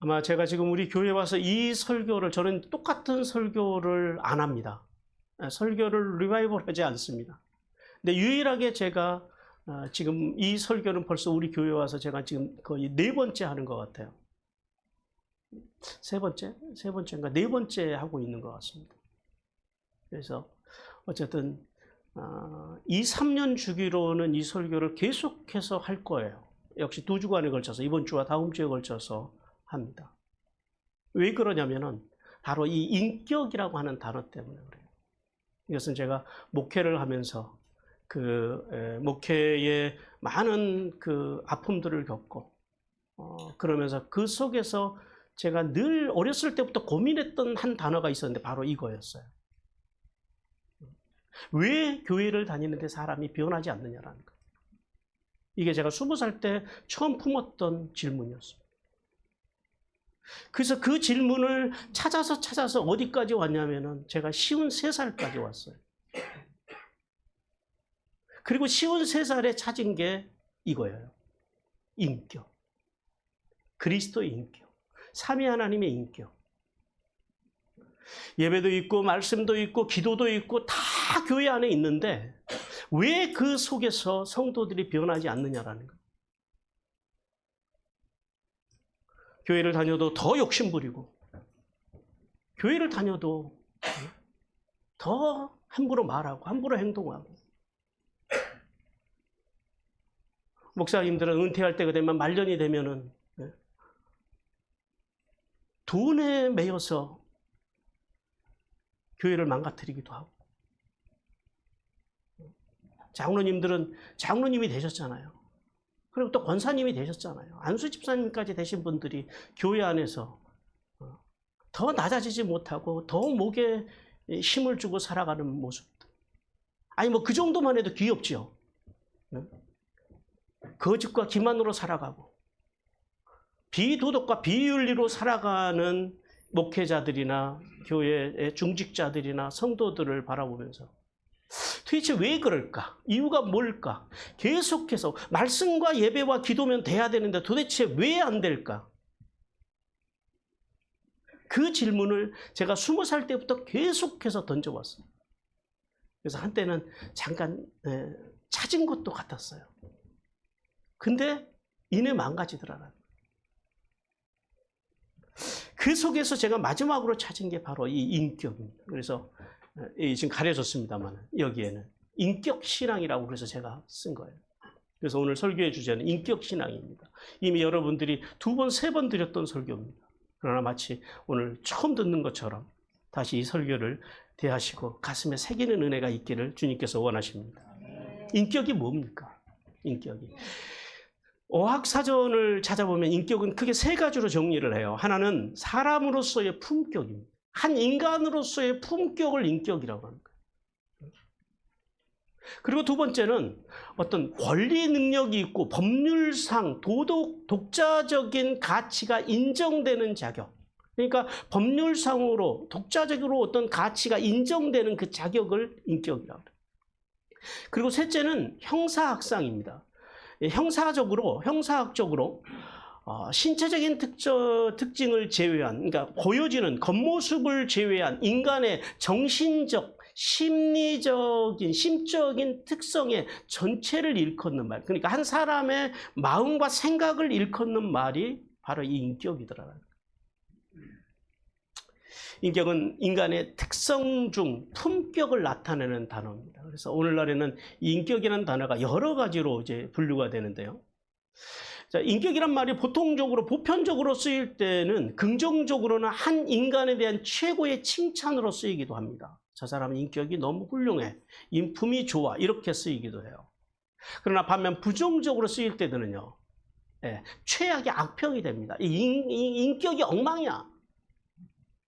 아마 제가 지금 우리 교회 와서 이 설교를, 저는 똑같은 설교를 안 합니다. 설교를 리바이벌 하지 않습니다. 근데 유일하게 제가 지금 이 설교는 벌써 우리 교회 와서 제가 지금 거의 4번째 하는 것 같아요. 3번째인가 4번째 하고 있는 것 같습니다. 그래서 어쨌든 2, 3년 주기로는 이 설교를 계속해서 할 거예요. 역시 2주간에 걸쳐서, 이번 주와 다음 주에 걸쳐서 합니다. 왜 그러냐면은 바로 이 인격이라고 하는 단어 때문에 그래요. 이것은 제가 목회를 하면서 목회에 많은 아픔들을 겪고 그러면서 그 속에서 제가 늘 어렸을 때부터 고민했던 한 단어가 있었는데 바로 이거였어요. 왜 교회를 다니는데 사람이 변하지 않느냐라는 거. 이게 제가 20살 때 처음 품었던 질문이었습니다. 그래서 그 질문을 찾아서 어디까지 왔냐면은 제가 53살까지 왔어요. 그리고 53살에 찾은 게 이거예요. 인격. 그리스도의 인격. 삼위 하나님의 인격. 예배도 있고 말씀도 있고 기도도 있고 다 교회 안에 있는데 왜 그 속에서 성도들이 변하지 않느냐라는 거예요. 교회를 다녀도 더 욕심부리고 교회를 다녀도 더 함부로 말하고 함부로 행동하고 목사님들은 은퇴할 때가 되면 말년이 되면은 돈에 매여서 교회를 망가뜨리기도 하고 장로님들은 장로님이 되셨잖아요. 그리고 또 권사님이 되셨잖아요. 안수 집사님까지 되신 분들이 교회 안에서 더 낮아지지 못하고 더 목에 힘을 주고 살아가는 모습들. 아니 뭐 그 정도만 해도 귀엽죠. 거짓과 기만으로 살아가고 비도덕과 비윤리로 살아가는 목회자들이나 교회의 중직자들이나 성도들을 바라보면서 도대체 왜 그럴까? 이유가 뭘까? 계속해서 말씀과 예배와 기도면 돼야 되는데 도대체 왜 안 될까? 그 질문을 제가 20살 때부터 계속해서 던져왔어요. 그래서 한때는 잠깐 찾은 것도 같았어요. 근데 이내 망가지더라고요. 그 속에서 제가 마지막으로 찾은 게 바로 이 인격입니다. 그래서 지금 가려졌습니다만 여기에는 인격신앙이라고 그래서 제가 쓴 거예요. 그래서 오늘 설교의 주제는 인격신앙입니다. 이미 여러분들이 2번, 3번 드렸던 설교입니다. 그러나 마치 오늘 처음 듣는 것처럼 다시 이 설교를 대하시고 가슴에 새기는 은혜가 있기를 주님께서 원하십니다. 인격이 뭡니까? 인격이. 어학사전을 찾아보면 인격은 크게 3가지로 정리를 해요. 하나는 사람으로서의 품격입니다. 한 인간으로서의 품격을 인격이라고 하는 거예요. 그리고 2번째는 어떤 권리 능력이 있고 법률상 독자적인 가치가 인정되는 자격. 그러니까 법률상으로 독자적으로 어떤 가치가 인정되는 그 자격을 인격이라고 해요. 그리고 셋째는 형사학상입니다. 형사학적으로 신체적인 특징을 제외한, 그러니까 보여지는 겉모습을 제외한 인간의 정신적, 심리적인, 심적인 특성의 전체를 일컫는 말. 그러니까 한 사람의 마음과 생각을 일컫는 말이 바로 이 인격이더라고요. 인격은 인간의 특성 중 품격을 나타내는 단어입니다. 그래서 오늘날에는 인격이라는 단어가 여러 가지로 이제 분류가 되는데요. 자, 인격이란 말이 보편적으로 쓰일 때는 긍정적으로는 한 인간에 대한 최고의 칭찬으로 쓰이기도 합니다. 저 사람은 인격이 너무 훌륭해, 인품이 좋아, 이렇게 쓰이기도 해요. 그러나 반면 부정적으로 쓰일 때는요, 최악의 악평이 됩니다. 인격이 엉망이야.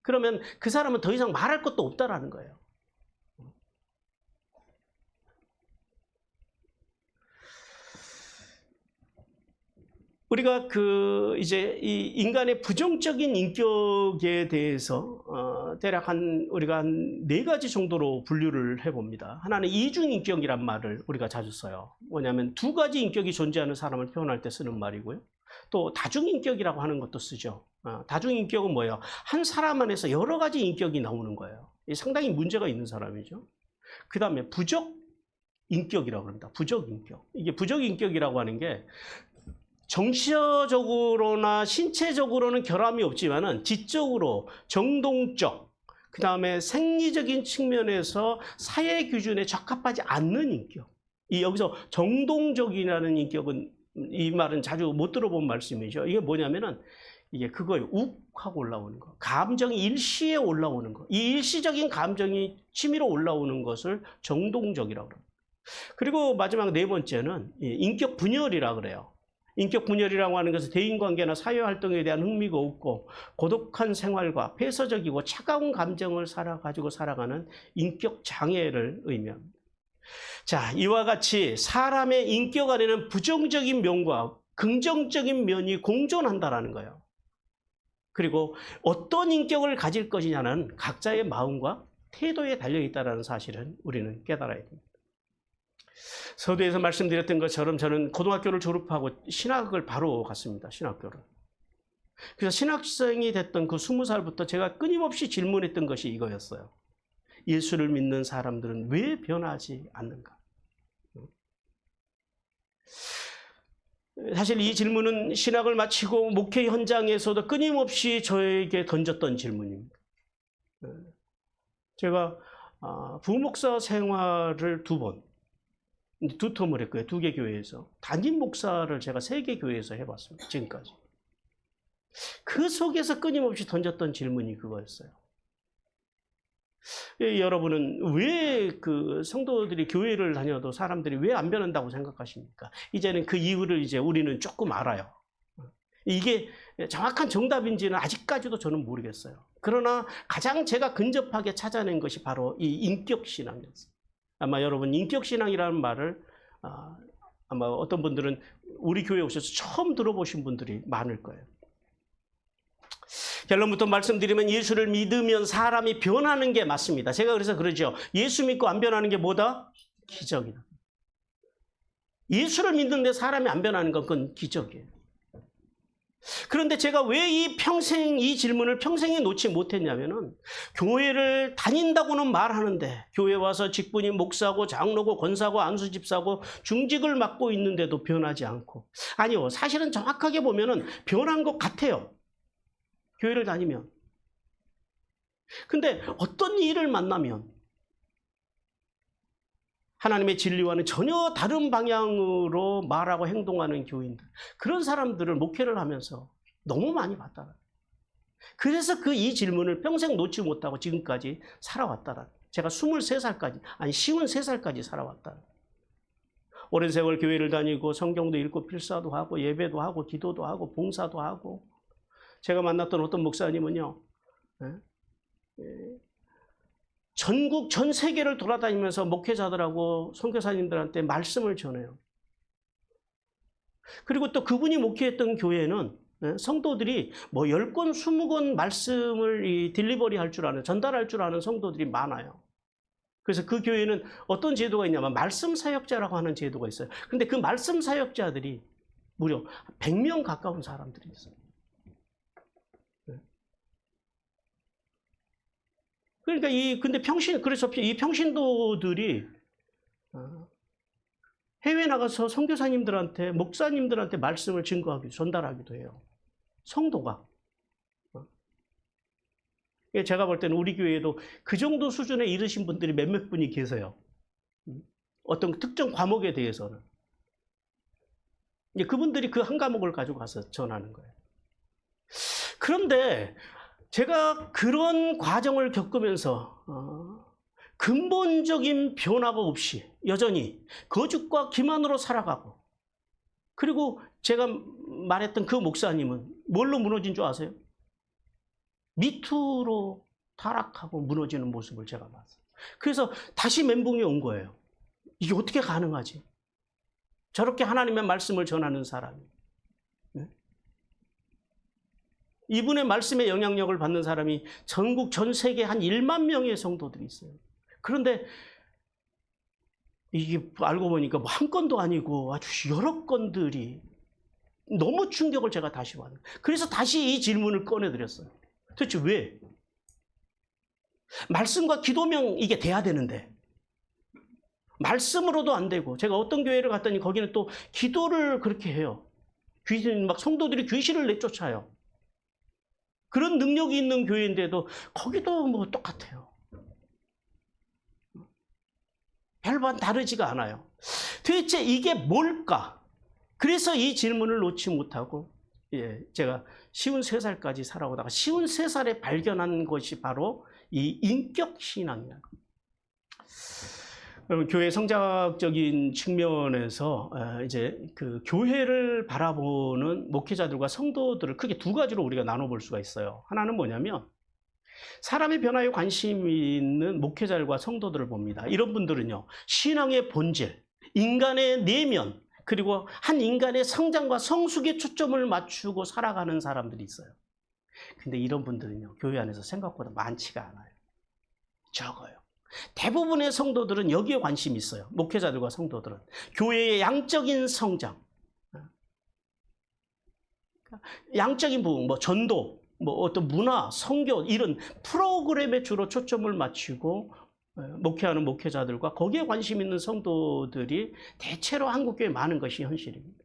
그러면 그 사람은 더 이상 말할 것도 없다라는 거예요. 우리가 이제 이 인간의 부정적인 인격에 대해서 대략 우리가 한 4가지 정도로 분류를 해봅니다. 하나는 이중인격이란 말을 우리가 자주 써요. 뭐냐면 2가지 인격이 존재하는 사람을 표현할 때 쓰는 말이고요. 또 다중인격이라고 하는 것도 쓰죠. 다중인격은 뭐예요? 한 사람 안에서 여러 가지 인격이 나오는 거예요. 상당히 문제가 있는 사람이죠. 그 다음에 부적인격이라고 합니다. 부적인격. 이게 부적인격이라고 하는 게 정서적으로나 신체적으로는 결함이 없지만은 지적으로 정동적, 그 다음에 생리적인 측면에서 사회 기준에 적합하지 않는 인격. 여기서 정동적이라는 인격은 이 말은 자주 못 들어본 말씀이죠. 이게 뭐냐면은 이게 그거예요. 욱 하고 올라오는 거. 감정이 일시에 올라오는 거. 이 일시적인 감정이 치밀어 올라오는 것을 정동적이라고 합니다. 그리고 마지막 네 번째는 인격 분열이라고 그래요. 인격 분열이라고 하는 것은 대인관계나 사회활동에 대한 흥미가 없고 고독한 생활과 폐쇄적이고 차가운 감정을 가지고 살아가는 인격 장애를 의미합니다. 자, 이와 같이 사람의 인격 안에는 부정적인 면과 긍정적인 면이 공존한다는 거예요. 그리고 어떤 인격을 가질 것이냐는 각자의 마음과 태도에 달려있다는 사실은 우리는 깨달아야 됩니다. 서두에서 말씀드렸던 것처럼 저는 고등학교를 졸업하고 신학을 바로 갔습니다. 신학교를. 그래서 신학생이 됐던 그 20살부터 제가 끊임없이 질문했던 것이 이거였어요. 예수를 믿는 사람들은 왜 변하지 않는가? 사실 이 질문은 신학을 마치고 목회 현장에서도 끊임없이 저에게 던졌던 질문입니다. 제가 부목사 생활을 두 텀을 했고요. 2개 교회에서. 담임 목사를 제가 3개 교회에서 해봤습니다. 지금까지. 그 속에서 끊임없이 던졌던 질문이 그거였어요. 여러분은 왜 그 성도들이 교회를 다녀도 사람들이 왜 안 변한다고 생각하십니까? 이제는 그 이유를 이제 우리는 조금 알아요. 이게 정확한 정답인지는 아직까지도 저는 모르겠어요. 그러나 가장 제가 근접하게 찾아낸 것이 바로 이 인격신앙이었어요. 아마 여러분 인격신앙이라는 말을 아마 어떤 분들은 우리 교회에 오셔서 처음 들어보신 분들이 많을 거예요. 결론부터 말씀드리면 예수를 믿으면 사람이 변하는 게 맞습니다. 제가 그래서 그러죠. 예수 믿고 안 변하는 게 뭐다? 기적이다. 예수를 믿는데 사람이 안 변하는 건 그건 기적이에요. 그런데 제가 왜 이 질문을 평생에 놓지 못했냐면은 교회를 다닌다고는 말하는데 교회 와서 직분이 목사고 장로고 권사고 안수집사고 중직을 맡고 있는데도 변하지 않고 아니요. 사실은 정확하게 보면은 변한 것 같아요. 교회를 다니면. 근데 어떤 일을 만나면 하나님의 진리와는 전혀 다른 방향으로 말하고 행동하는 교인들, 그런 사람들을 목회를 하면서 너무 많이 봤다. 그래서 이 질문을 평생 놓지 못하고 지금까지 살아왔다. 제가 23살까지, 아니 53살까지 살아왔다. 오랜 세월 교회를 다니고 성경도 읽고 필사도 하고 예배도 하고 기도도 하고 봉사도 하고 제가 만났던 어떤 목사님은요. 전국 전 세계를 돌아다니면서 목회자들하고 선교사님들한테 말씀을 전해요. 그리고 또 그분이 목회했던 교회는 성도들이 뭐 10권, 20권 말씀을 딜리버리 할 줄 아는, 전달할 줄 아는 성도들이 많아요. 그래서 그 교회는 어떤 제도가 있냐면 말씀 사역자라고 하는 제도가 있어요. 근데 그 말씀 사역자들이 무려 100명 가까운 사람들이 있어요. 그러니까 근데 그래서 이 평신도들이 해외 나가서 선교사님들한테, 목사님들한테 말씀을 전달하기도 해요. 성도가. 제가 볼 때는 우리 교회에도 그 정도 수준에 이르신 분들이 몇몇 분이 계세요. 어떤 특정 과목에 대해서는. 그분들이 그 한 과목을 가지고 가서 전하는 거예요. 그런데 제가 그런 과정을 겪으면서 근본적인 변화가 없이 여전히 거짓과 기만으로 살아가고 그리고 제가 말했던 그 목사님은 뭘로 무너진 줄 아세요? 밑으로 타락하고 무너지는 모습을 제가 봤어요. 그래서 다시 멘붕이 온 거예요. 이게 어떻게 가능하지? 저렇게 하나님의 말씀을 전하는 사람이. 이분의 말씀의 영향력을 받는 사람이 전국 전 세계 한 1만 명의 성도들이 있어요. 그런데 이게 알고 보니까 뭐 한 건도 아니고 아주 여러 건들이 너무 충격을 제가 다시 받는. 그래서 다시 이 질문을 꺼내드렸어요. 도대체 왜? 말씀과 기도명 이게 돼야 되는데 말씀으로도 안 되고, 제가 어떤 교회를 갔더니 거기는 또 기도를 그렇게 해요. 귀신, 막 성도들이 귀신을 내쫓아요. 그런 능력이 있는 교회인데도 거기도 뭐 똑같아요. 별반 다르지가 않아요. 도대체 이게 뭘까? 그래서 이 질문을 놓지 못하고, 제가 53살까지 살아오다가 53살에 발견한 것이 바로 이 인격신앙이라는 겁니다. 교회 성장적인 측면에서 이제 그 교회를 바라보는 목회자들과 성도들을 크게 두 가지로 우리가 나눠볼 수가 있어요. 하나는 뭐냐면 사람의 변화에 관심이 있는 목회자들과 성도들을 봅니다. 이런 분들은요, 신앙의 본질, 인간의 내면, 그리고 한 인간의 성장과 성숙에 초점을 맞추고 살아가는 사람들이 있어요. 근데 이런 분들은요, 교회 안에서 생각보다 많지가 않아요. 적어요. 대부분의 성도들은 여기에 관심이 있어요. 목회자들과 성도들은 교회의 양적인 성장, 양적인 부분, 뭐 전도, 뭐 어떤 문화, 선교 이런 프로그램에 주로 초점을 맞추고 목회하는 목회자들과 거기에 관심 있는 성도들이 대체로 한국교회에 많은 것이 현실입니다.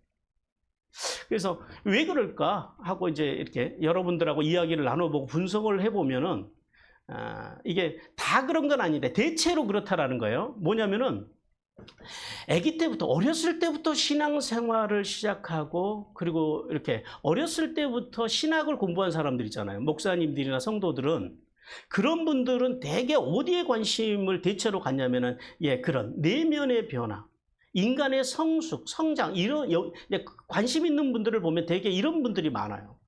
그래서 왜 그럴까 하고 이제 이렇게 여러분들하고 이야기를 나눠보고 분석을 해보면은 이게 다 그런 건 아닌데 대체로 그렇다라는 거예요. 뭐냐면은 아기 때부터, 어렸을 때부터 신앙생활을 시작하고, 그리고 이렇게 어렸을 때부터 신학을 공부한 사람들 있잖아요. 목사님들이나 성도들은, 그런 분들은 대개 어디에 관심을 대체로 갖냐면은 그런 내면의 변화, 인간의 성숙, 성장, 이런 관심 있는 분들을 보면 대개 이런 분들이 많아요.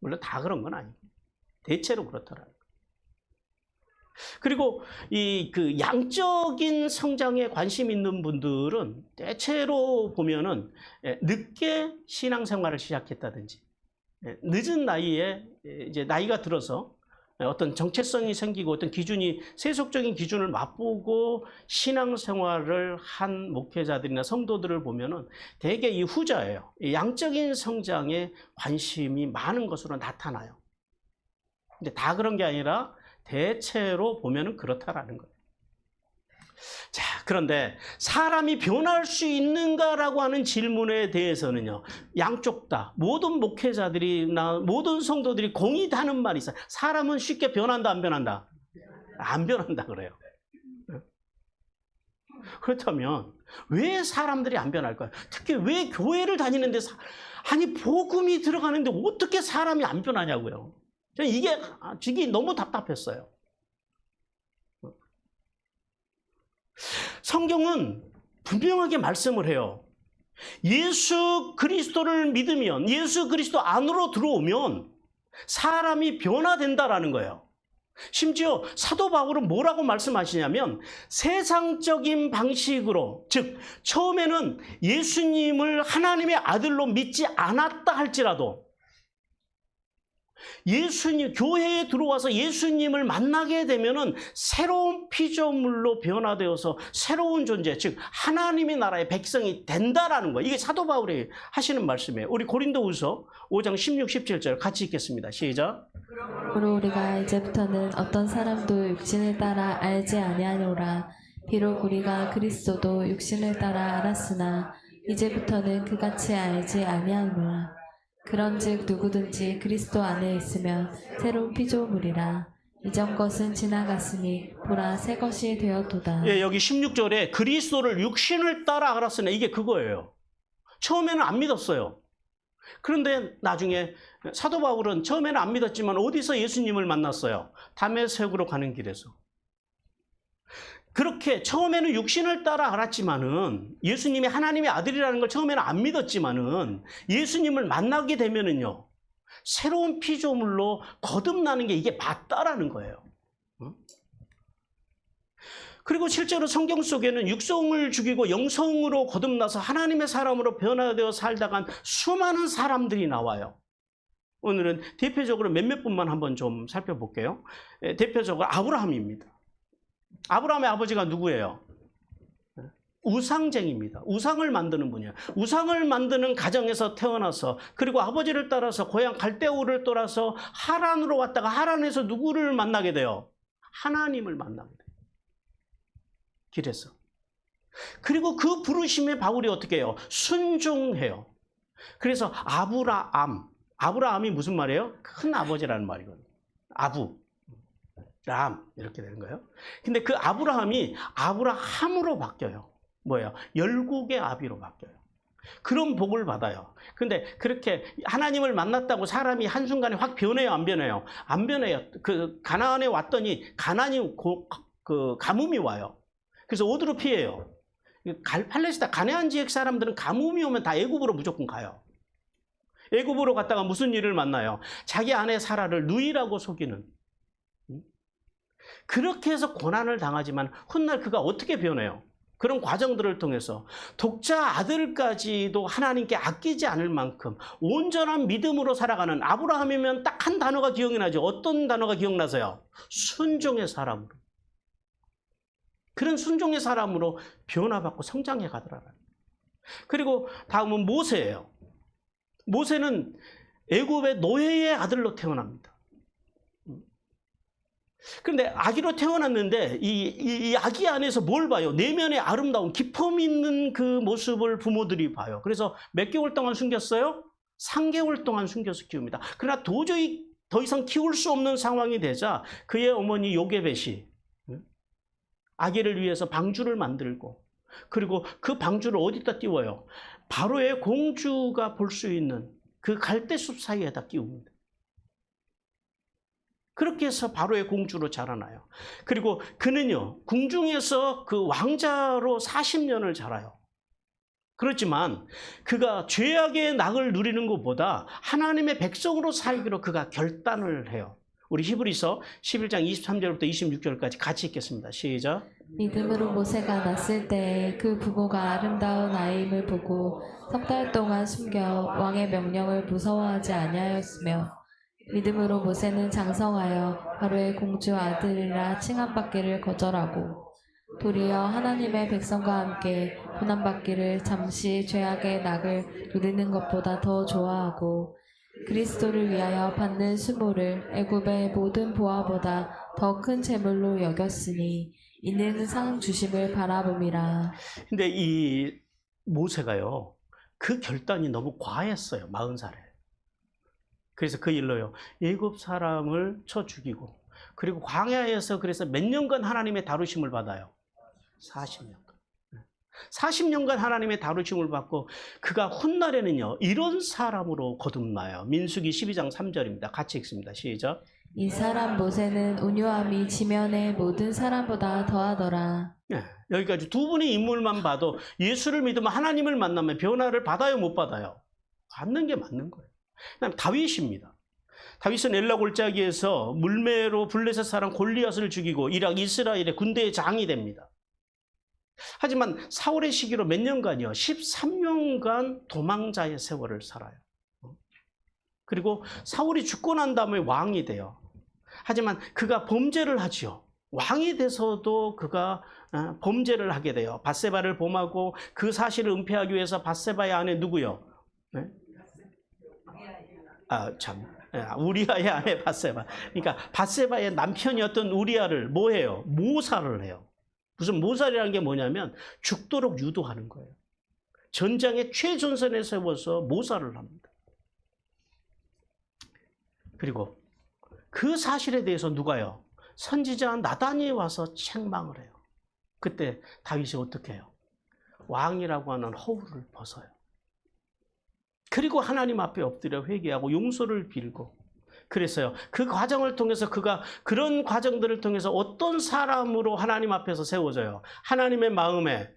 물론 다 그런 건 아니고 대체로 그렇더라고요. 그리고 그 양적인 성장에 관심 있는 분들은 대체로 보면은 늦게 신앙생활을 시작했다든지, 늦은 나이에 이제 나이가 들어서 어떤 정체성이 생기고 어떤 기준이, 세속적인 기준을 맛보고 신앙생활을 한 목회자들이나 성도들을 보면은 대개 이 후자예요. 양적인 성장에 관심이 많은 것으로 나타나요. 근데 다 그런 게 아니라 대체로 보면은 그렇다라는 거예요. 자, 그런데 사람이 변할 수 있는가라고 하는 질문에 대해서는요, 양쪽 다, 모든 목회자들이나 모든 성도들이 공이하는 말이 있어요. 사람은 쉽게 변한다, 안 변한다? 안 변한다 그래요. 그렇다면 왜 사람들이 안 변할까요? 특히 왜 교회를 다니는데 아니 복음이 들어가는데 어떻게 사람이 안 변하냐고요. 저는 이게 너무 답답했어요. 성경은 분명하게 말씀을 해요. 예수 그리스도를 믿으면, 예수 그리스도 안으로 들어오면 사람이 변화된다라는 거예요. 심지어 사도 바울은 뭐라고 말씀하시냐면, 세상적인 방식으로, 즉 처음에는 예수님을 하나님의 아들로 믿지 않았다 할지라도 교회에 들어와서 예수님을 만나게 되면은 새로운 피조물로 변화되어서 새로운 존재, 즉 하나님의 나라의 백성이 된다라는 거예요. 이게 사도 바울이 하시는 말씀이에요. 우리 고린도후서 5장 16, 17절 같이 읽겠습니다. 시작. 그러므로 우리가 이제부터는 어떤 사람도 육신을 따라 알지 아니하노라. 비록 우리가 그리스도도 육신을 따라 알았으나 이제부터는 그같이 알지 아니하노라. 그런즉 누구든지 그리스도 안에 있으면 새로운 피조물이라. 이전 것은 지나갔으니 보라 새 것이 되었도다. 여기 16절에 그리스도를 육신을 따라 알았으나, 이게 그거예요. 처음에는 안 믿었어요. 그런데 나중에 사도 바울은 처음에는 안 믿었지만 어디서 예수님을 만났어요? 다메섹으로 가는 길에서. 그렇게 처음에는 육신을 따라 알았지만은, 예수님이 하나님의 아들이라는 걸 처음에는 안 믿었지만은 예수님을 만나게 되면은요, 새로운 피조물로 거듭나는 게 이게 맞다라는 거예요. 그리고 실제로 성경 속에는 육성을 죽이고 영성으로 거듭나서 하나님의 사람으로 변화되어 살다간 수많은 사람들이 나와요. 오늘은 대표적으로 몇몇 분만 한번 좀 살펴볼게요. 대표적으로 아브라함입니다. 아브라함의 아버지가 누구예요? 우상쟁입니다. 우상을 만드는 분이에요. 우상을 만드는 가정에서 태어나서 그리고 아버지를 따라서 고향 갈대우를 떠나서 하란으로 왔다가 하란에서 누구를 만나게 돼요? 하나님을 만나게 돼요. 길에서. 그리고 그 부르심에 바울이 어떻게 해요? 순종해요. 그래서 아브라함이 무슨 말이에요? 큰 아버지라는 말이거든요. 람 이렇게 되는 거예요. 근데 그 아브라함이 아브라함으로 바뀌어요. 뭐예요? 열국의 아비로 바뀌어요. 그런 복을 받아요. 근데 그렇게 하나님을 만났다고 사람이 한순간에 확 변해요? 안 변해요? 안 변해요. 그 가나안에 왔더니 가뭄이 와요. 그래서 어디로 피해요? 팔레스타 가나안 지역 사람들은 가뭄이 오면 다 애굽으로 무조건 가요. 애굽으로 갔다가 무슨 일을 만나요? 자기 아내 사라를 누이라고 속이는. 그렇게 해서 고난을 당하지만 훗날 그가 어떻게 변해요? 그런 과정들을 통해서 독자 아들까지도 하나님께 아끼지 않을 만큼 온전한 믿음으로 살아가는 아브라함이면 딱 한 단어가 기억이 나죠. 어떤 단어가 기억나세요? 순종의 사람으로. 그런 순종의 사람으로 변화받고 성장해 가더라고요. 그리고 다음은 모세예요. 모세는 애굽의 노예의 아들로 태어납니다. 그런데 아기로 태어났는데 이 아기 안에서 뭘 봐요? 내면의 아름다운 기품 있는 그 모습을 부모들이 봐요. 그래서 몇 개월 동안 숨겼어요? 3개월 동안 숨겨서 키웁니다. 그러나 도저히 더 이상 키울 수 없는 상황이 되자 그의 어머니 요게벳이 아기를 위해서 방주를 만들고 그리고 그 방주를 어디다 띄워요? 바로의 공주가 볼 수 있는 그 갈대숲 사이에다 끼웁니다. 그렇게 해서 바로의 공주로 자라나요. 그리고 그는요, 궁중에서 그 왕자로 40년을 자라요. 그렇지만 그가 죄악의 낙을 누리는 것보다 하나님의 백성으로 살기로 그가 결단을 해요. 우리 히브리서 11장 23절부터 26절까지 같이 읽겠습니다. 시작. 믿음으로 모세가 났을 때 그 부모가 아름다운 아이임을 보고 석 달 동안 숨겨 왕의 명령을 무서워하지 아니하였으며 믿음으로 모세는 장성하여 바로의 공주 아들이라 칭함받기를 거절하고 도리어 하나님의 백성과 함께 고난받기를 잠시 죄악의 낙을 누리는 것보다 더 좋아하고 그리스도를 위하여 받는 수모를 애굽의 모든 보화보다 더 큰 재물로 여겼으니 이는 상 주심을 바라봄이라. 근데 이 모세가요, 그 결단이 너무 과했어요. 40살에. 그래서 그 일로요, 애굽 사람을 쳐 죽이고 그리고 광야에서 그래서 몇 년간 하나님의 다루심을 받아요? 40년간. 40년간 하나님의 다루심을 받고 그가 훗날에는요, 이런 사람으로 거듭나요. 민수기 12장 3절입니다. 같이 읽습니다. 시작. 이 사람 모세는 온유함이 지면의 모든 사람보다 더하더라. 네, 여기까지 두 분의 인물만 봐도 예수를 믿으면 하나님을 만나면 변화를 받아요, 못 받아요? 받는 게 맞는 거예요. 그다음 다윗입니다. 다윗은 엘라 골짜기에서 물매로 블레셋 사람 골리앗을 죽이고 이락 이스라엘의 군대의 장이 됩니다. 하지만 사울의 시기로 몇 년간이요? 13년간 도망자의 세월을 살아요. 그리고 사울이 죽고 난 다음에 왕이 돼요. 하지만 그가 범죄를 하지요. 왕이 돼서도 그가 범죄를 하게 돼요. 밧세바를 범하고 그 사실을 은폐하기 위해서 밧세바의 아내 누구요? 네? 우리아의 아내 밧세바. 그러니까 밧세바의 남편이었던 우리아를 뭐 해요? 모살을 해요. 무슨 모살이라는 게 뭐냐면 죽도록 유도하는 거예요. 전장의 최전선에 세워서 모살을 합니다. 그리고 그 사실에 대해서 누가요? 선지자 나단이 와서 책망을 해요. 그때 다윗이 어떻게 해요? 왕이라고 하는 허울을 벗어요. 그리고 하나님 앞에 엎드려 회개하고 용서를 빌고 그랬어요. 그 과정을 통해서 그가 그런 과정들을 통해서 어떤 사람으로 하나님 앞에서 세워져요? 하나님의 마음에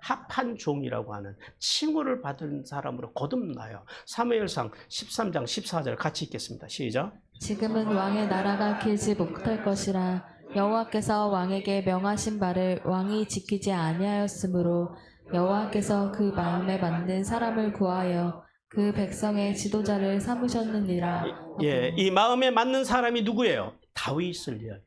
합한 종이라고 하는 칭호를 받은 사람으로 거듭나요. 사무엘상 13장 14절 같이 읽겠습니다. 시작. 지금은 왕의 나라가 길지 못할 것이라 여호와께서 왕에게 명하신 바를 왕이 지키지 아니하였으므로 여호와께서 그 마음에 맞는 사람을 구하여 그 백성의 지도자를 삼으셨느니라. 이 마음에 맞는 사람이 누구예요? 다윗을 이야기해요.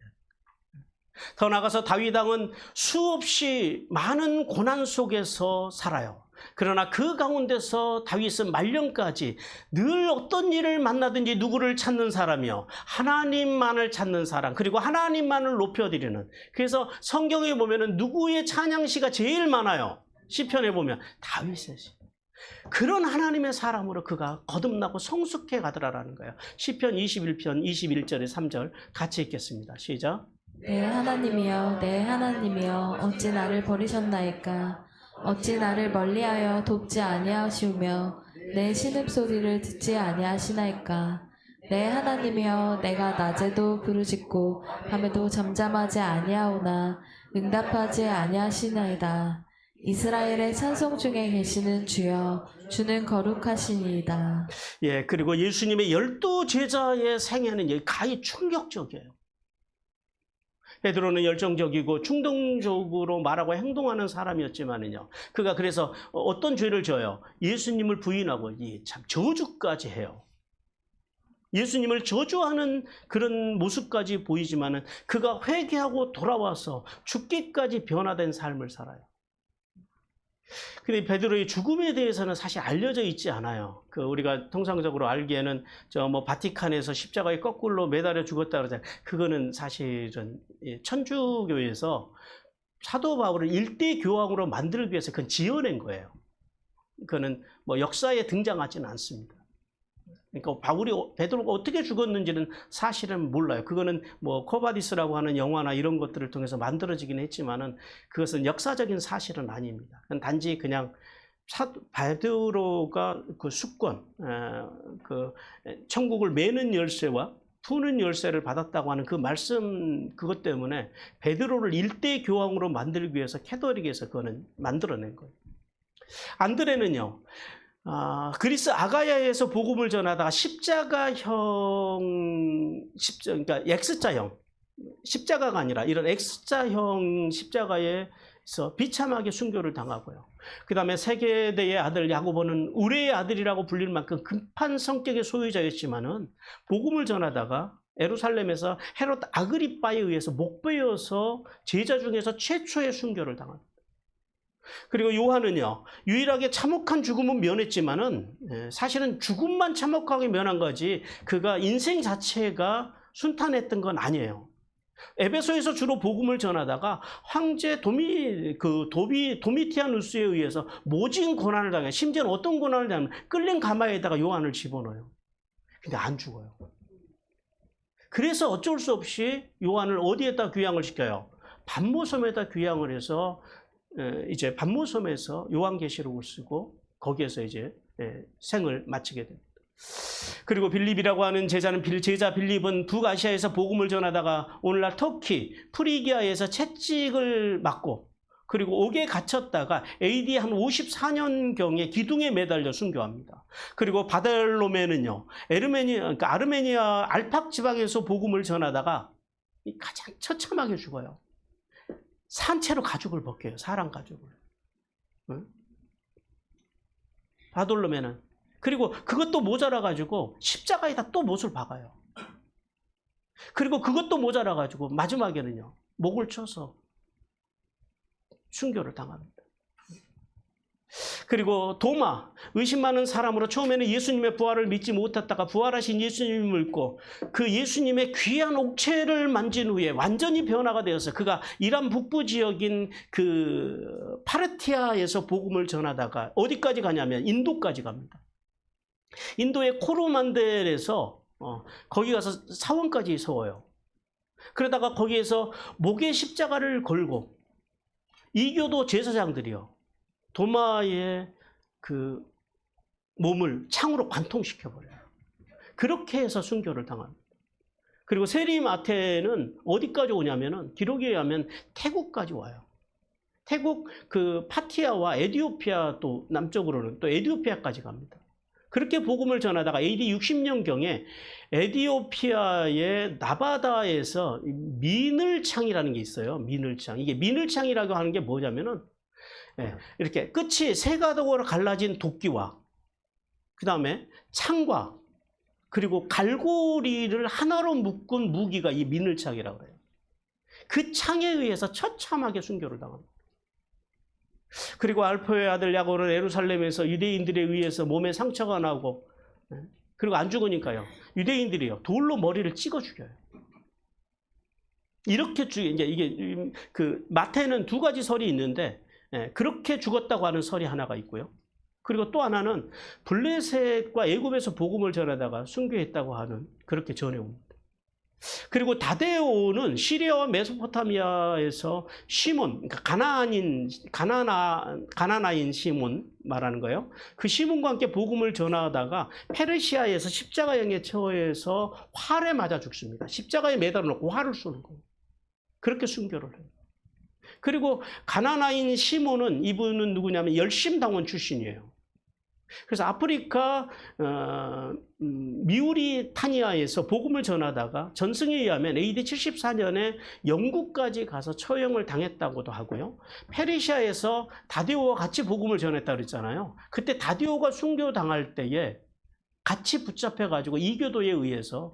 더 나아가서 다윗 왕은 수없이 많은 고난 속에서 살아요. 그러나 그 가운데서 다윗은 말년까지 늘 어떤 일을 만나든지 누구를 찾는 사람이요, 하나님만을 찾는 사람, 그리고 하나님만을 높여드리는. 그래서 성경에 보면은 누구의 찬양시가 제일 많아요? 시편에 보면 다윗의 시. 그런 하나님의 사람으로 그가 거듭나고 성숙해 가더라라는 거예요. 시편 21편 21절에 3절 같이 읽겠습니다. 시작. 내 하나님이여 내 하나님이여 어찌 나를 버리셨나이까. 어찌 나를 멀리하여 돕지 아니하시우며 내 신음소리를 듣지 아니하시나이까. 내 하나님이여 내가 낮에도 부르짖고 밤에도 잠잠하지 아니하오나 응답하지 아니하시나이다. 이스라엘의 찬송 중에 계시는 주여 주는 거룩하시니이다. 예, 그리고 예수님의 12 제자의 생애는 가히 충격적이에요. 베드로는 열정적이고 충동적으로 말하고 행동하는 사람이었지만은요, 그가 그래서 어떤 죄를 져요? 예수님을 부인하고 참 저주까지 해요. 예수님을 저주하는 그런 모습까지 보이지만은 그가 회개하고 돌아와서 죽기까지 변화된 삶을 살아요. 근데 베드로의 죽음에 대해서는 사실 알려져 있지 않아요. 우리가 통상적으로 알기에는 바티칸에서 십자가에 거꾸로 매달려 죽었다 그러잖아요. 그거는 사실은 천주교에서 사도 바울을 일대 교황으로 만들기 위해서 그건 지어낸 거예요. 그거는 역사에 등장하지는 않습니다. 그러니까 베드로가 어떻게 죽었는지는 사실은 몰라요. 그거는 코바디스라고 하는 영화나 이런 것들을 통해서 만들어지긴 했지만은 그것은 역사적인 사실은 아닙니다. 단지 그냥 베드로가 그 수권, 천국을 매는 열쇠와 푸는 열쇠를 받았다고 하는 그 말씀, 그것 때문에 베드로를 일대 교황으로 만들기 위해서 캐톨릭에서 그거는 만들어낸 거예요. 안드레는요, 그리스 아가야에서 복음을 전하다가 그러니까 X자형, 십자가가 아니라 이런 X자형 십자가에서 비참하게 순교를 당하고요. 그 다음에 세게대의 아들 야고보는 우레의 아들이라고 불릴 만큼 급한 성격의 소유자였지만은 복음을 전하다가 예루살렘에서 헤롯 아그리빠에 의해서 목베어서 제자 중에서 최초의 순교를 당합니다. 그리고 요한은요, 유일하게 참혹한 죽음은 면했지만은 사실은 죽음만 참혹하게 면한 거지 그가 인생 자체가 순탄했던 건 아니에요. 에베소에서 주로 복음을 전하다가 황제 도미티아누스에 의해서 모진 고난을 당해, 심지어는 어떤 고난을 당하면 끌린 가마에다가 요한을 집어넣어요. 근데 안 죽어요. 그래서 어쩔 수 없이 요한을 어디에다 귀양을 시켜요? 반모섬에다 귀양을 해서 이제 반모섬에서 요한계시록을 쓰고 거기에서 이제 생을 마치게 됩니다. 그리고 빌립이라고 하는 제자 빌립은 북아시아에서 복음을 전하다가 오늘날 터키, 프리기아에서 채찍을 맞고 그리고 옥에 갇혔다가 AD 한 54년경에 기둥에 매달려 순교합니다. 그리고 바델로메는요, 그러니까 아르메니아 알팍 지방에서 복음을 전하다가 가장 처참하게 죽어요. 산채로 가죽을 벗겨요. 사람 가죽을. 응? 바돌로메는. 그리고 그것도 모자라가지고 십자가에다 또 못을 박아요. 그리고 그것도 모자라가지고 마지막에는요, 목을 쳐서 순교를 당합니다. 그리고 도마, 의심 많은 사람으로 처음에는 예수님의 부활을 믿지 못했다가 부활하신 예수님을 믿고 그 예수님의 귀한 옥체를 만진 후에 완전히 변화가 되어서 그가 이란 북부 지역인 그 파르티아에서 복음을 전하다가 어디까지 가냐면 인도까지 갑니다. 인도의 코로만델에서 거기 가서 사원까지 서워요. 그러다가 거기에서 목에 십자가를 걸고 이교도 제사장들이요, 도마의 그 몸을 창으로 관통시켜버려요. 그렇게 해서 순교를 당합니다. 그리고 세림 아테는 어디까지 오냐면은 기록에 의하면 태국까지 와요. 태국 그 파티아와 에디오피아 또 남쪽으로는 또 에디오피아까지 갑니다. 그렇게 복음을 전하다가 AD 60년경에 에디오피아의 나바다에서 미늘창이라는 게 있어요. 미늘창. 이게 미늘창이라고 하는 게 뭐냐면은 이렇게 끝이 세 가닥으로 갈라진 도끼와 그 다음에 창과 그리고 갈고리를 하나로 묶은 무기가 이 미늘창이라고 해요. 그 창에 의해서 처참하게 순교를 당합니다. 그리고 알포의 아들 야고는 예루살렘에서 유대인들에 의해서 몸에 상처가 나고, 그리고 안 죽으니까요, 유대인들이요 돌로 머리를 찍어 죽여요. 이렇게 이제 이게 그 마태는 두 가지 설이 있는데, 그렇게 죽었다고 하는 설이 하나가 있고요. 그리고 또 하나는 블레셋과 애굽에서 복음을 전하다가 순교했다고 하는, 그렇게 전해옵니다. 그리고 다데오는 시리아와 메소포타미아에서 시몬, 그러니까 가나나인 시몬 말하는 거예요. 그 시몬과 함께 복음을 전하다가 페르시아에서 십자가형에 처해서 활에 맞아 죽습니다. 십자가에 매달아 놓고 활을 쏘는 거예요. 그렇게 순교를 해요. 그리고 가나나인 시몬은, 이분은 누구냐면 열심당원 출신이에요. 그래서 아프리카 미우리타니아에서 복음을 전하다가 전승에 의하면 AD 74년에 영국까지 가서 처형을 당했다고도 하고요. 페르시아에서 다디오와 같이 복음을 전했다고 그랬잖아요. 그때 다디오가 순교당할 때에 같이 붙잡혀가지고 이교도에 의해서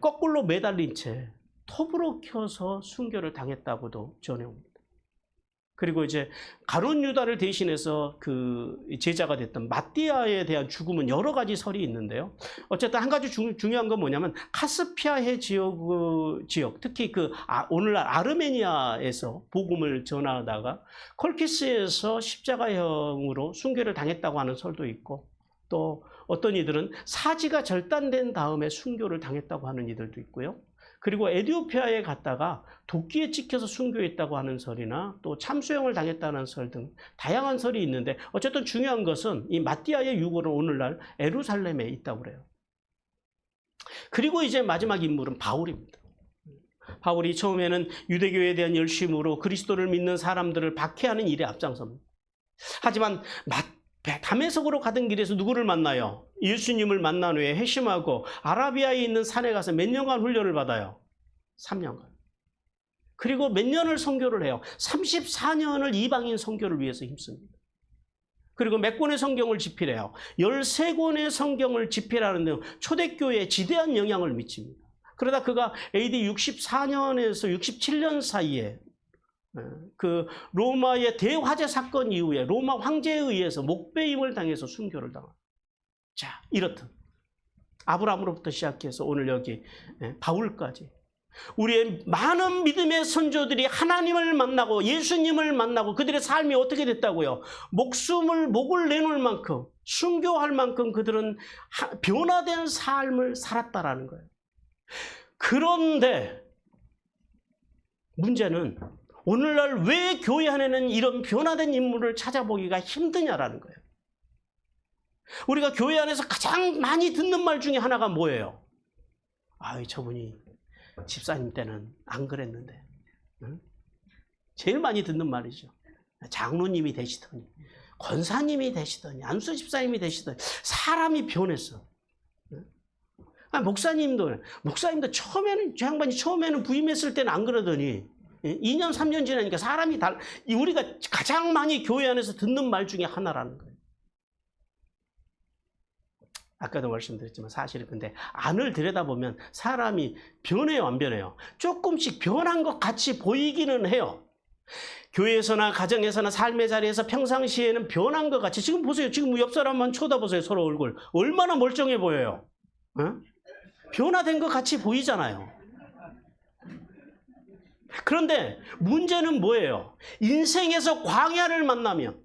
거꾸로 매달린 채 톱으로 켜서 순교를 당했다고도 전해옵니다. 그리고 이제 가룟 유다를 대신해서 그 제자가 됐던 마띠아에 대한 죽음은 여러 가지 설이 있는데요. 어쨌든 한 가지 중요한 건 뭐냐면 카스피아해 지역, 특히 오늘날 아르메니아에서 복음을 전하다가 콜키스에서 십자가형으로 순교를 당했다고 하는 설도 있고, 또 어떤 이들은 사지가 절단된 다음에 순교를 당했다고 하는 이들도 있고요. 그리고 에티오피아에 갔다가 도끼에 찍혀서 순교했다고 하는 설이나 또 참수형을 당했다는 설 등 다양한 설이 있는데, 어쨌든 중요한 것은 이 마띠아의 유골은 오늘날 예루살렘에 있다고 그래요. 그리고 이제 마지막 인물은 바울입니다. 바울이 처음에는 유대교에 대한 열심으로 그리스도를 믿는 사람들을 박해하는 일에 앞장섭니다. 하지만 다메섹으로 가던 길에서 누구를 만나요? 예수님을 만난 후에 회심하고 아라비아에 있는 산에 가서 몇 년간 훈련을 받아요? 3년간. 그리고 몇 년을 선교를 해요? 34년을 이방인 선교를 위해서 힘씁니다. 그리고 몇 권의 성경을 집필해요? 13권의 성경을 집필하는 등 초대교회에 지대한 영향을 미칩니다. 그러다 그가 AD 64년에서 67년 사이에 그 로마의 대화재 사건 이후에 로마 황제에 의해서 목배임을 당해서 순교를 당합니다. 자, 이렇듯 아브라함으로부터 시작해서 오늘 여기 바울까지 우리의 많은 믿음의 선조들이 하나님을 만나고 예수님을 만나고 그들의 삶이 어떻게 됐다고요? 목을 내놓을 만큼, 순교할 만큼 그들은 변화된 삶을 살았다라는 거예요. 그런데 문제는 오늘날 왜 교회 안에는 이런 변화된 인물을 찾아보기가 힘드냐라는 거예요. 우리가 교회 안에서 가장 많이 듣는 말 중에 하나가 뭐예요? 저분이 집사님 때는 안 그랬는데. 응? 제일 많이 듣는 말이죠. 장로님이 되시더니, 권사님이 되시더니, 안수 집사님이 되시더니 사람이 변했어. 응? 목사님도 처음에는, 저 양반이 처음에는 부임했을 때는 안 그러더니 2년, 3년 지나니까 사람이 우리가 가장 많이 교회 안에서 듣는 말 중에 하나라는 거예요. 아까도 말씀드렸지만 사실은 근데 안을 들여다보면 사람이 변해요, 안 변해요? 조금씩 변한 것 같이 보이기는 해요. 교회에서나 가정에서나 삶의 자리에서 평상시에는 변한 것 같이, 지금 보세요. 지금 옆 사람만 쳐다보세요. 서로 얼굴. 얼마나 멀쩡해 보여요. 어? 변화된 것 같이 보이잖아요. 그런데 문제는 뭐예요? 인생에서 광야를 만나면,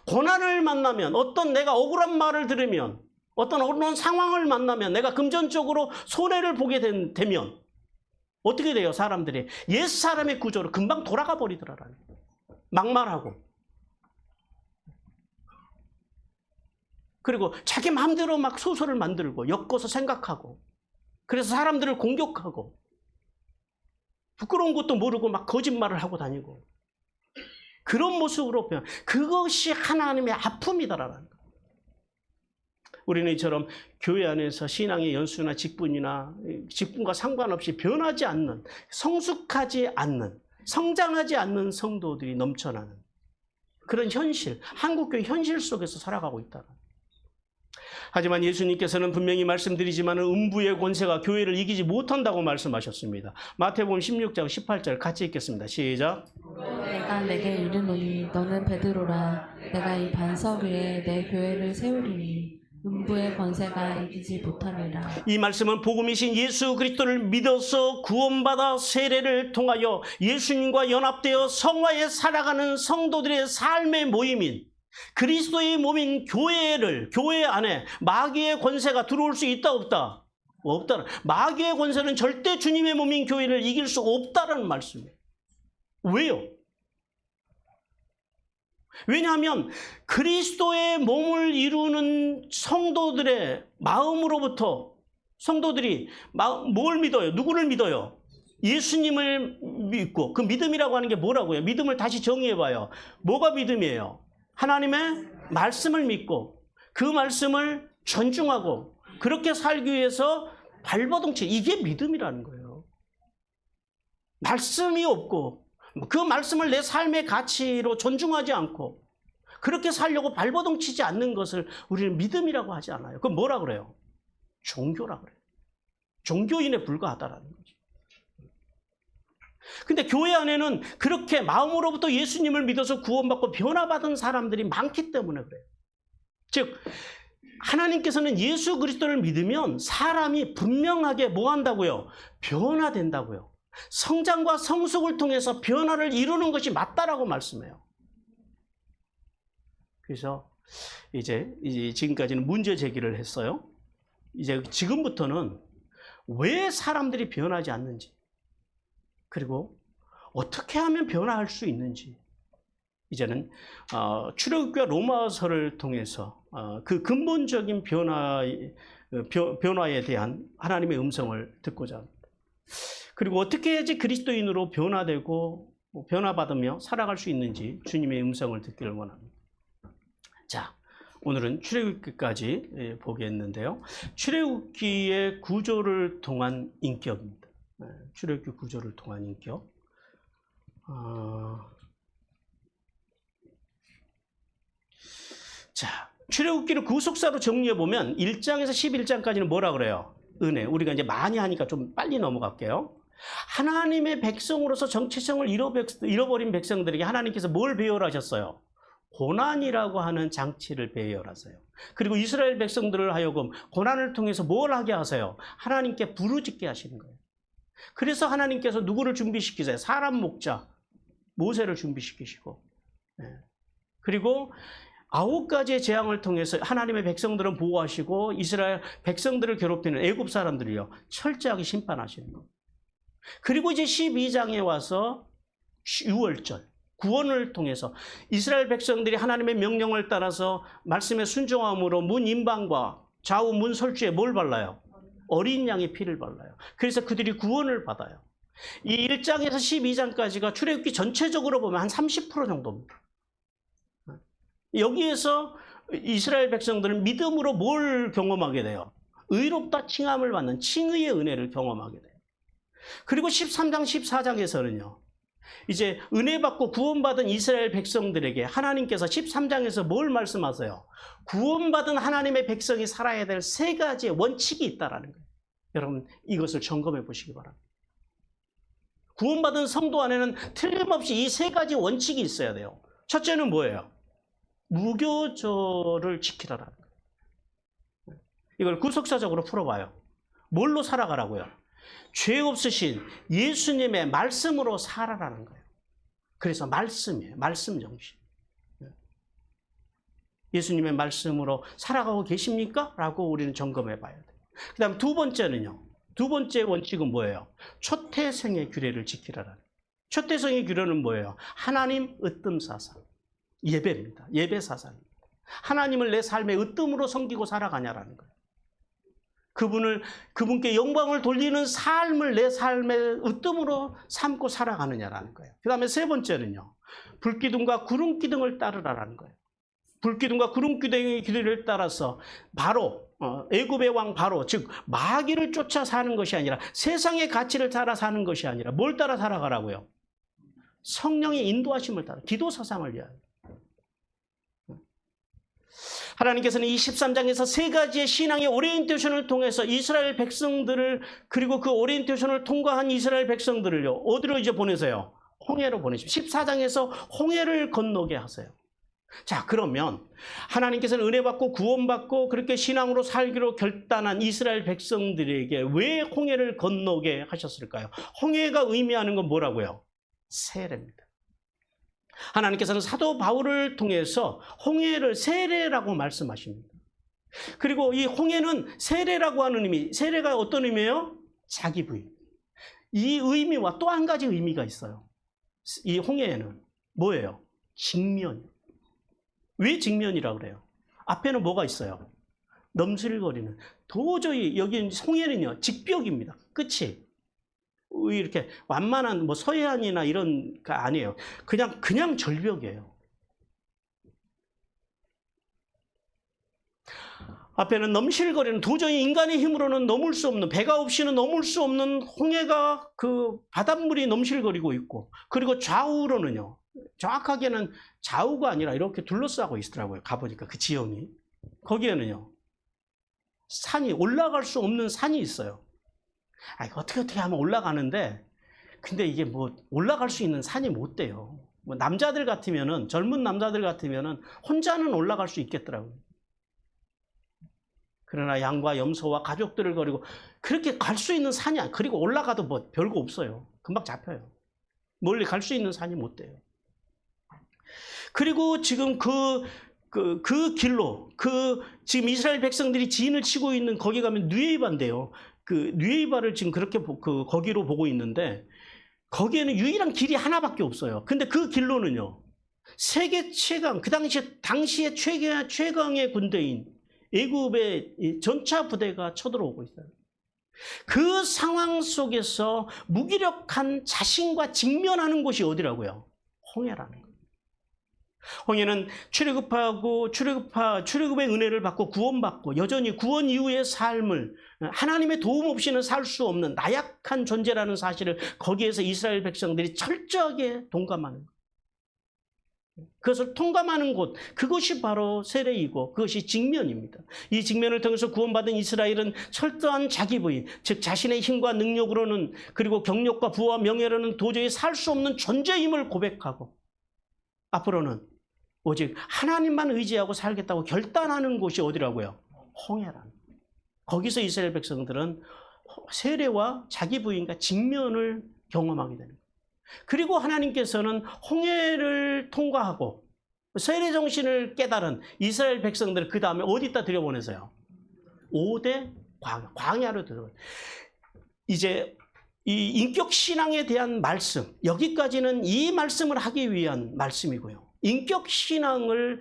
고난을 만나면, 어떤 내가 억울한 말을 들으면, 어떤 상황을 만나면, 내가 금전적으로 손해를 보게 되면 어떻게 돼요? 사람들이 옛사람의 구조로 금방 돌아가 버리더라라는 거예요. 막말하고, 그리고 자기 마음대로 막 소설을 만들고 엮어서 생각하고, 그래서 사람들을 공격하고, 부끄러운 것도 모르고 막 거짓말을 하고 다니고, 그런 모습으로 보면 그것이 하나님의 아픔이다라는 거예요. 우리는 이처럼 교회 안에서 신앙의 연수나 직분과 상관없이 변하지 않는, 성숙하지 않는, 성장하지 않는 성도들이 넘쳐나는 그런 현실, 한국교회 현실 속에서 살아가고 있다. 하지만 예수님께서는 분명히 말씀드리지만 음부의 권세가 교회를 이기지 못한다고 말씀하셨습니다. 마태복음 16장 18절 같이 읽겠습니다. 시작. 내가 내게 이르노니 너는 베드로라. 내가 이 반석 위에 내 교회를 세우리니 음부의 권세가 이기지 못함이라. 이 말씀은 복음이신 예수 그리스도를 믿어서 구원받아 세례를 통하여 예수님과 연합되어 성화에 살아가는 성도들의 삶의 모임인 그리스도의 몸인 교회 안에 마귀의 권세가 들어올 수 있다 없다? 없다. 마귀의 권세는 절대 주님의 몸인 교회를 이길 수 없다는 말씀이에요. 왜요? 왜냐하면 그리스도의 몸을 이루는 성도들의 마음으로부터 성도들이 뭘 믿어요? 누구를 믿어요? 예수님을 믿고, 그 믿음이라고 하는 게 뭐라고요? 믿음을 다시 정의해봐요. 뭐가 믿음이에요? 하나님의 말씀을 믿고 그 말씀을 존중하고 그렇게 살기 위해서 발버둥치, 이게 믿음이라는 거예요. 말씀이 없고 그 말씀을 내 삶의 가치로 존중하지 않고 그렇게 살려고 발버둥치지 않는 것을 우리는 믿음이라고 하지 않아요. 그럼 뭐라 그래요? 종교라 그래요. 종교인에 불과하다라는 거죠. 근데 교회 안에는 그렇게 마음으로부터 예수님을 믿어서 구원받고 변화받은 사람들이 많기 때문에 그래요. 즉 하나님께서는 예수 그리스도를 믿으면 사람이 분명하게 뭐 한다고요? 변화된다고요. 성장과 성숙을 통해서 변화를 이루는 것이 맞다라고 말씀해요. 그래서 이제 지금까지는 문제 제기를 했어요. 이제 지금부터는 왜 사람들이 변하지 않는지, 그리고 어떻게 하면 변화할 수 있는지, 이제는 출애굽기와 로마서를 통해서 그 근본적인 변화에 대한 하나님의 음성을 듣고자 합니다. 그리고 어떻게 해야지 그리스도인으로 변화되고 변화받으며 살아갈 수 있는지 주님의 음성을 듣기를 원합니다. 자, 오늘은 출애굽기까지 보겠는데요. 출애굽기의 구조를 통한 인격입니다. 출애굽기 구조를 통한 인격. 자, 출애굽기를 구속사로 정리해보면 1장에서 11장까지는 뭐라 그래요? 은혜. 우리가 이제 많이 하니까 좀 빨리 넘어갈게요. 하나님의 백성으로서 정체성을 잃어버린 백성들에게 하나님께서 뭘 배열하셨어요? 고난이라고 하는 장치를 배열하세요. 그리고 이스라엘 백성들을 하여금 고난을 통해서 뭘 하게 하세요? 하나님께 부르짖게 하시는 거예요. 그래서 하나님께서 누구를 준비시키세요? 사람 목자 모세를 준비시키시고, 그리고 9가지의 재앙을 통해서 하나님의 백성들은 보호하시고 이스라엘 백성들을 괴롭히는 애굽 사람들이요 철저하게 심판하시는 겁니다. 그리고 이제 12장에 와서 6월절 구원을 통해서 이스라엘 백성들이 하나님의 명령을 따라서 말씀에 순종함으로 문 임방과 좌우 문 설주에 뭘 발라요? 어린 양의 피를 발라요. 그래서 그들이 구원을 받아요. 이 1장에서 12장까지가 출애굽기 전체적으로 보면 한 30% 정도입니다. 여기에서 이스라엘 백성들은 믿음으로 뭘 경험하게 돼요? 의롭다 칭함을 받는 칭의의 은혜를 경험하게 돼요. 그리고 13장, 14장에서는요. 이제 은혜 받고 구원받은 이스라엘 백성들에게 하나님께서 13장에서 뭘 말씀하세요? 구원받은 하나님의 백성이 살아야 될 3가지의 원칙이 있다라는 거예요. 여러분 이것을 점검해 보시기 바랍니다. 구원받은 성도 안에는 틀림없이 이 3가지 원칙이 있어야 돼요. 첫째는 뭐예요? 무교절을 지키라라는 거예요. 이걸 구속사적으로 풀어봐요. 뭘로 살아가라고요? 죄 없으신 예수님의 말씀으로 살아라는 거예요. 그래서 말씀이에요. 말씀 정신. 예수님의 말씀으로 살아가고 계십니까? 라고 우리는 점검해 봐야 돼요. 그 다음 두 번째는요. 두 번째 원칙은 뭐예요? 초태생의 규례를 지키라라는 거예요. 초태생의 규례는 뭐예요? 하나님 으뜸사상. 예배입니다. 예배 사상입니다. 하나님을 내 삶의 으뜸으로 섬기고 살아가냐라는 거예요. 그분께 영광을 돌리는 삶을 내 삶의 으뜸으로 삼고 살아가느냐라는 거예요. 그 다음에 세 번째는요. 불기둥과 구름기둥을 따르라라는 거예요. 불기둥과 구름기둥의 길을 따라서 바로 애굽의 왕 바로 즉 마귀를 쫓아 사는 것이 아니라 세상의 가치를 따라 사는 것이 아니라 뭘 따라 살아가라고요? 성령의 인도하심을 따라 기도 사상을 위하여. 하나님께서는 이 13장에서 세 가지의 신앙의 오리엔테이션을 통해서 이스라엘 백성들을, 그리고 그 오리엔테이션을 통과한 이스라엘 백성들을요, 어디로 이제 보내세요? 홍해로 보내십시오. 14장에서 홍해를 건너게 하세요. 자, 그러면 하나님께서는 은혜 받고 구원받고 그렇게 신앙으로 살기로 결단한 이스라엘 백성들에게 왜 홍해를 건너게 하셨을까요? 홍해가 의미하는 건 뭐라고요? 세례입니다. 하나님께서는 사도 바울을 통해서 홍해를 세례라고 말씀하십니다. 그리고 이 홍해는 세례라고 하는 의미, 세례가 어떤 의미예요? 자기 부인. 이 의미와 또 한 가지 의미가 있어요. 이 홍해에는 뭐예요? 직면이요. 왜 직면이라고 그래요? 앞에는 뭐가 있어요? 넘실거리는. 도저히 여기 홍해는요, 직벽입니다. 끝이. 이렇게 완만한 뭐 서해안이나 이런 가 아니에요. 그냥 절벽이에요. 앞에는 넘실거리는, 도저히 인간의 힘으로는 넘을 수 없는, 배가 없이는 넘을 수 없는 홍해가 그 바닷물이 넘실거리고 있고, 그리고 좌우로는요, 정확하게는 좌우가 아니라 이렇게 둘러싸고 있더라고요. 가보니까 그 지형이. 거기에는요, 산이, 올라갈 수 없는 산이 있어요. 어떻게 하면 올라가는데, 근데 이게 뭐 올라갈 수 있는 산이 못 돼요. 뭐 남자들 같으면은, 젊은 남자들 같으면은 혼자는 올라갈 수 있겠더라고요. 그러나 양과 염소와 가족들을 거리고 그렇게 갈 수 있는 산이 아니에요. 그리고 올라가도 뭐 별거 없어요. 금방 잡혀요. 멀리 갈 수 있는 산이 못 돼요. 그리고 지금 그 길로, 지금 이스라엘 백성들이 진을 치고 있는 거기 가면 누에이바인데요. 그 누에이바를 지금 그렇게 거기로 보고 있는데, 거기에는 유일한 길이 하나밖에 없어요. 근데 그 길로는요, 세계 최강, 그 당시에 최강의 군대인 애굽의 전차 부대가 쳐들어오고 있어요. 그 상황 속에서 무기력한 자신과 직면하는 곳이 어디라고요? 홍해라는 거예요. 홍해는 출애굽의 은혜를 받고 구원받고 여전히 구원 이후의 삶을 하나님의 도움 없이는 살 수 없는 나약한 존재라는 사실을 거기에서 이스라엘 백성들이 철저하게 동감하는 거예요. 그것을 통감하는 곳, 그것이 바로 세례이고 그것이 직면입니다. 이 직면을 통해서 구원받은 이스라엘은 철저한 자기 부인, 즉 자신의 힘과 능력으로는, 그리고 경력과 부와 명예로는 도저히 살 수 없는 존재임을 고백하고 앞으로는 오직 하나님만 의지하고 살겠다고 결단하는 곳이 어디라고요? 홍해라는 거예요. 거기서 이스라엘 백성들은 세례와 자기 부인과 직면을 경험하게 되는 거예요. 그리고 하나님께서는 홍해를 통과하고 세례 정신을 깨달은 이스라엘 백성들을 그 다음에 어디다 들여보내세요? 5대 광야로 들여보내요. 이제 이 인격 신앙에 대한 말씀, 여기까지는 이 말씀을 하기 위한 말씀이고요. 인격 신앙을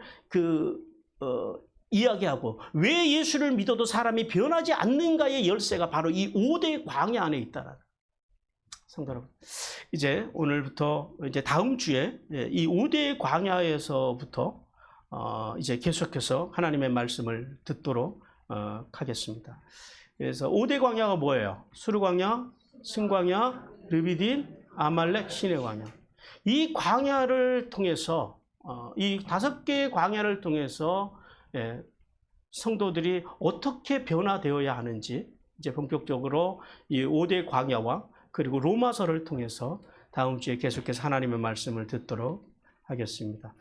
이야기하고 왜 예수를 믿어도 사람이 변하지 않는가의 열쇠가 바로 이 5대 광야 안에 있다라는. 성도 여러분, 이제 오늘부터 이제 다음 주에 이 5대 광야에서부터 이제 계속해서 하나님의 말씀을 듣도록 하겠습니다. 그래서 5대 광야가 뭐예요? 수르 광야, 승광야, 르비딘, 아말렉, 시내 광야. 이 광야를 통해서 이 5개의 광야를 통해서 성도들이 어떻게 변화되어야 하는지 이제 본격적으로 이 5대 광야와 그리고 로마서를 통해서 다음 주에 계속해서 하나님의 말씀을 듣도록 하겠습니다.